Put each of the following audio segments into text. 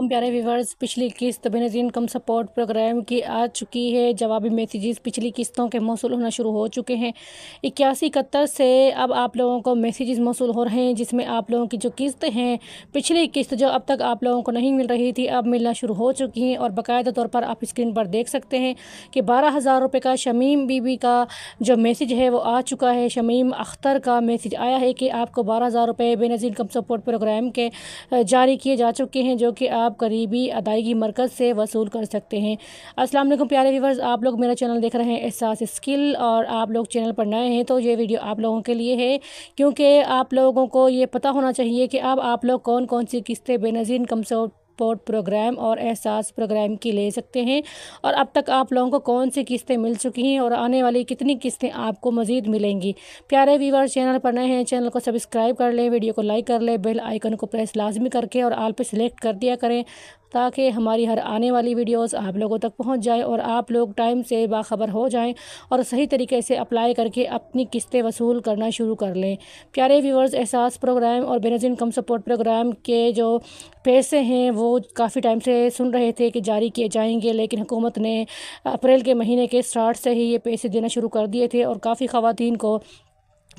प्यारे व्यूवर्स, पिछली किस्त बेनज़ीर इनकम सपोर्ट प्रोग्राम की आ चुकी है। जवाबी मैसेजेस पिछली किस्तों के मौसूल होना शुरू हो चुके हैं। 8171 से अब आप लोगों को मैसेजेस मौसूल हो रहे हैं, जिसमें आप लोगों की जो किस्त हैं, पिछली किस्त जो अब तक आप लोगों को नहीं मिल रही थी, अब मिलना शुरू हो चुकी हैं। और बाकायदा तौर पर आप स्क्रीन पर देख सकते हैं कि 12,000 रुपये का शमीम बीबी का जो मैसेज है वो आ चुका है। शमीम अख्तर का मैसेज आया है कि आपको 12,000 रुपये बेनज़ीर इनकम सपोर्ट प्रोग्राम के जारी किए जा चुके हैं, जो कि आप करीबी अदायगी मरकज़ से वसूल कर सकते हैं। अस्सलाम वालेकुम प्यारे व्यूवर्स, आप लोग मेरा चैनल देख रहे हैं एहसास स्किल, और आप लोग चैनल पर नए हैं तो ये वीडियो आप लोगों के लिए है, क्योंकि आप लोगों को ये पता होना चाहिए कि अब आप लोग कौन कौन सी किस्तें बेनज़ीर इनकम सपोर्ट प्रोग्राम और एहसास प्रोग्राम की ले सकते हैं, और अब तक आप लोगों को कौन सी किस्तें मिल चुकी हैं और आने वाली कितनी किस्तें आपको मज़ीद मिलेंगी। प्यारे व्यूवर्स, चैनल पर नए हैं, चैनल को सब्सक्राइब कर लें, वीडियो को लाइक कर लें, बेल आइकन को प्रेस लाजमी करके और ऑल पे सिलेक्ट कर दिया करें, ताकि हमारी हर आने वाली वीडियोस आप लोगों तक पहुंच जाए और आप लोग टाइम से बाखबर हो जाएं और सही तरीके से अप्लाई करके अपनी किस्तें वसूल करना शुरू कर लें। प्यारे व्यूवर्स, एहसास प्रोग्राम और बेनज़ीर इनकम सपोर्ट प्रोग्राम के जो पैसे हैं वो काफ़ी टाइम से सुन रहे थे कि जारी किए जाएंगे, लेकिन हुकूमत ने अप्रैल के महीने के स्टार्ट से ही ये पैसे देना शुरू कर दिए थे और काफ़ी ख़वातीन को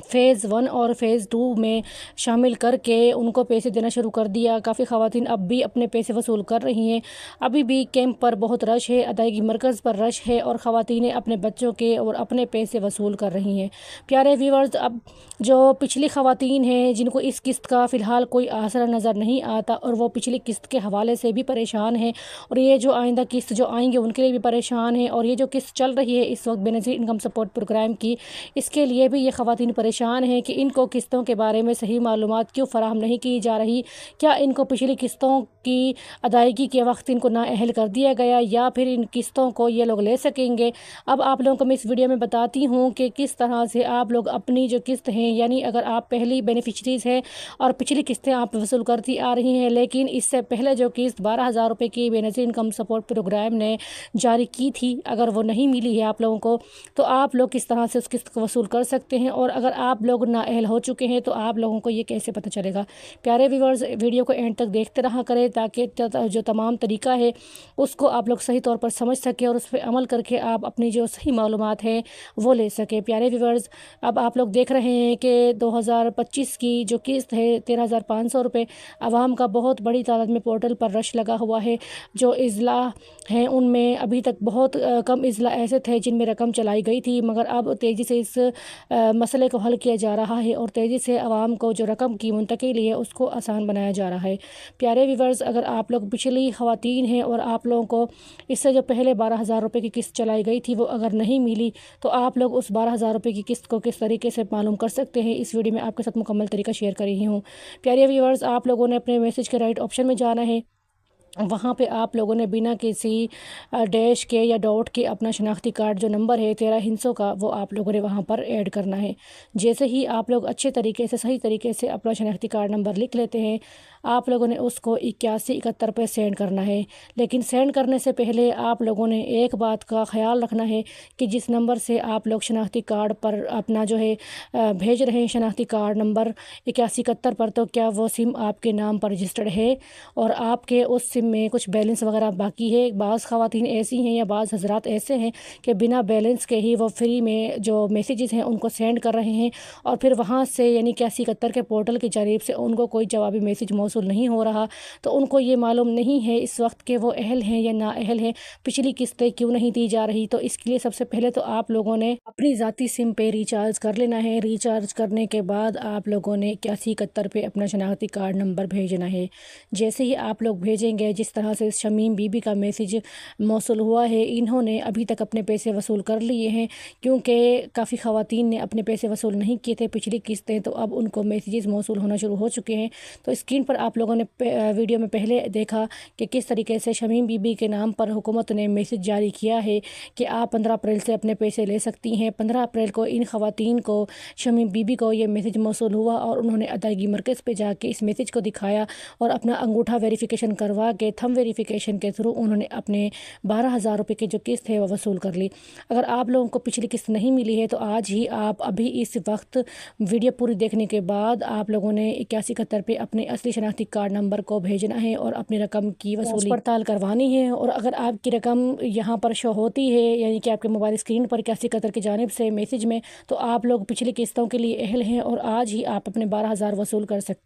फ़ेज़ 1 और फ़ेज़ 2 में शामिल करके उनको पैसे देना शुरू कर दिया। काफ़ी ख़वातीन अब भी अपने पैसे वसूल कर रही हैं। अभी भी कैंप पर बहुत रश है, अदायगी मरकज़ पर रश है और ख़वातीनें अपने बच्चों के और अपने पैसे वसूल कर रही हैं। प्यारे व्यूवर्स, अब जो पिछली ख़वातीन हैं जिनको इस किस्त का फ़िलहाल कोई आसरा नज़र नहीं आता और वो पिछली किस्त के हवाले से भी परेशान हैं, और ये जो आइंदा किस्त जो आएंगे उनके लिए भी परेशान हैं, और ये जो किस्त चल रही है इस वक्त बेनज़ीर इनकम सपोर्ट प्रोग्राम की, इसके लिए भी ये ख़वातीन परेशान हैं कि इनको किस्तों के बारे में सही मालूमात क्यों फ़राहम नहीं की जा रही। क्या इनको पिछली किस्तों की अदायगी के वक्त इनको नाअहल कर दिया गया, या फिर इन किस्तों को ये लोग ले सकेंगे। अब आप लोगों को मैं इस वीडियो में बताती हूँ कि किस तरह से आप लोग अपनी जो किस्त हैं, यानी अगर आप पहली बेनिफिशरीज़ हैं और पिछली किस्तें आप वसूल करती आ रही हैं, लेकिन इससे पहले जो किस्त 12,000 रुपये की बेनज़ीर इनकम सपोर्ट प्रोग्राम ने जारी की थी, अगर वो नहीं मिली है आप लोगों को, तो आप लोग किस तरह से उस किस्त को वसूल कर सकते हैं, और अगर आप लोग नाअहल हो चुके हैं तो आप लोगों को ये कैसे पता चलेगा। प्यारे व्यूवर्स, वीडियो को एंड तक देखते रहा करें, ताकि जो तमाम तरीका है उसको आप लोग सही तौर पर समझ सकें और उस पर अमल करके आप अपनी जो सही मालूमात है वो ले सकें। प्यारे व्यूवर्स, अब आप लोग देख रहे हैं कि 2025 की जो किस्त है 13,500 रुपये, आवाम का बहुत बड़ी तादाद में पोर्टल पर रश लगा हुआ है। जो इज़ला हैं उनमें अभी तक बहुत कम इज़ला ऐसे थे जिनमें रकम चलाई गई थी, मगर अब तेज़ी से इस मसले को हल किया जा रहा है और तेज़ी से आवाम को जो रकम की मुंतकिली है उसको आसान बनाया जा रहा है। प्यारे व्यूवर्स, अगर आप लोग पिछली ख़वातीन हैं और आप लोगों को इससे जो पहले 12,000 रुपये की किस्त चलाई गई थी वो अगर नहीं मिली, तो आप लोग उस 12,000 रुपये की किस्त को किस तरीके से मालूम कर सकते हैं, इस वीडियो में आपके साथ मुकम्मल तरीका शेयर कर रही हूँ। प्यारे व्यूवर्स, आप लोगों ने अपने मैसेज के राइट ऑप्शन में जाना है। वहाँ पे आप लोगों ने बिना किसी डैश के या डॉट के अपना शनाख्ती कार्ड जो नंबर है 13 हिंसों का, वो आप लोगों ने वहाँ पर ऐड करना है। जैसे ही आप लोग अच्छे तरीके से सही तरीके से अपना शनाख्ती कार्ड नंबर लिख लेते हैं, आप लोगों ने उसको 8171 पे सेंड करना है। लेकिन सेंड करने से पहले आप लोगों ने एक बात का ख्याल रखना है कि जिस नंबर से आप लोग शनाख्ती कार्ड पर अपना जो है भेज रहे हैं शनाख्ती कार्ड नंबर 8171 पर, तो क्या वो सिम आपके नाम पर रजिस्टर्ड है और आपके उस सिम में कुछ बैलेंस वगैरह बाकी है। बाज़ ख़वातीन ऐसी हैं या बाज़ हज़रात ऐसे हैं कि बिना बैलेंस के ही वो फ्री में जो मैसेजेस हैं उनको सेंड कर रहे हैं, और फिर वहाँ से यानी 8171 के पोर्टल की जानिब से उनको कोई जवाबी मैसेज मौसूल नहीं हो रहा, तो उनको ये मालूम नहीं है इस वक्त कि वो अहल हैं या नाअहल हैं, पिछली किस्तें क्यों नहीं दी जा रही। तो इसके लिए सबसे पहले तो आप लोगों ने अपनी ज़ाती सिम पे रिचार्ज कर लेना है। रिचार्ज करने के बाद आप लोगों ने 8171 पे अपना शनाख्ती कार्ड नंबर भेजना है। जैसे ही आप लोग भेजेंगे, जिस तरह से शमीम बीबी का मैसेज मौसूल हुआ है, इन्होंने अभी तक अपने पैसे वसूल कर लिए हैं, क्योंकि काफ़ी ख़वातीन ने अपने पैसे वसूल नहीं किए थे पिछली किस्तें, तो अब उनको मैसेजेस मौसूल होना शुरू हो चुके हैं। तो स्क्रीन पर आप लोगों ने वीडियो में पहले देखा कि किस तरीके से शमीम बीबी के नाम पर हुकूमत ने मैसेज जारी किया है कि आप 15 अप्रैल से अपने पैसे ले सकती हैं। 15 अप्रैल को इन ख़वातीन को, शमीम बीबी को ये मैसेज मौसूल हुआ और उन्होंने अदायगी मरकज़ पे जाके इस मैसेज को दिखाया और अपना अंगूठा वेरिफिकेशन करवा के थंब वेरिफिकेशन के थ्रू उन्होंने अपने 12,000 रुपये की जो किस्त है वो वसूल कर ली। अगर आप लोगों को पिछली किस्त नहीं मिली है तो आज ही आप अभी इस वक्त वीडियो पूरी देखने के बाद आप लोगों ने 8171 पे अपने असली शनाख्ती شناختی کارڈ نمبر کو بھیجنا ہے اور اپنی رقم کی وصولی پڑتال کروانی ہے۔ اور اگر آپ کی رقم یہاں پر شو ہوتی ہے، یعنی کہ آپ کے موبائل اسکرین پر اکیاسی قطر کی جانب سے میسج میں، تو آپ لوگ پچھلی قسطوں کے لیے اہل ہیں اور آج ہی آپ اپنے 12,000 وصول کر سکتے ہیں۔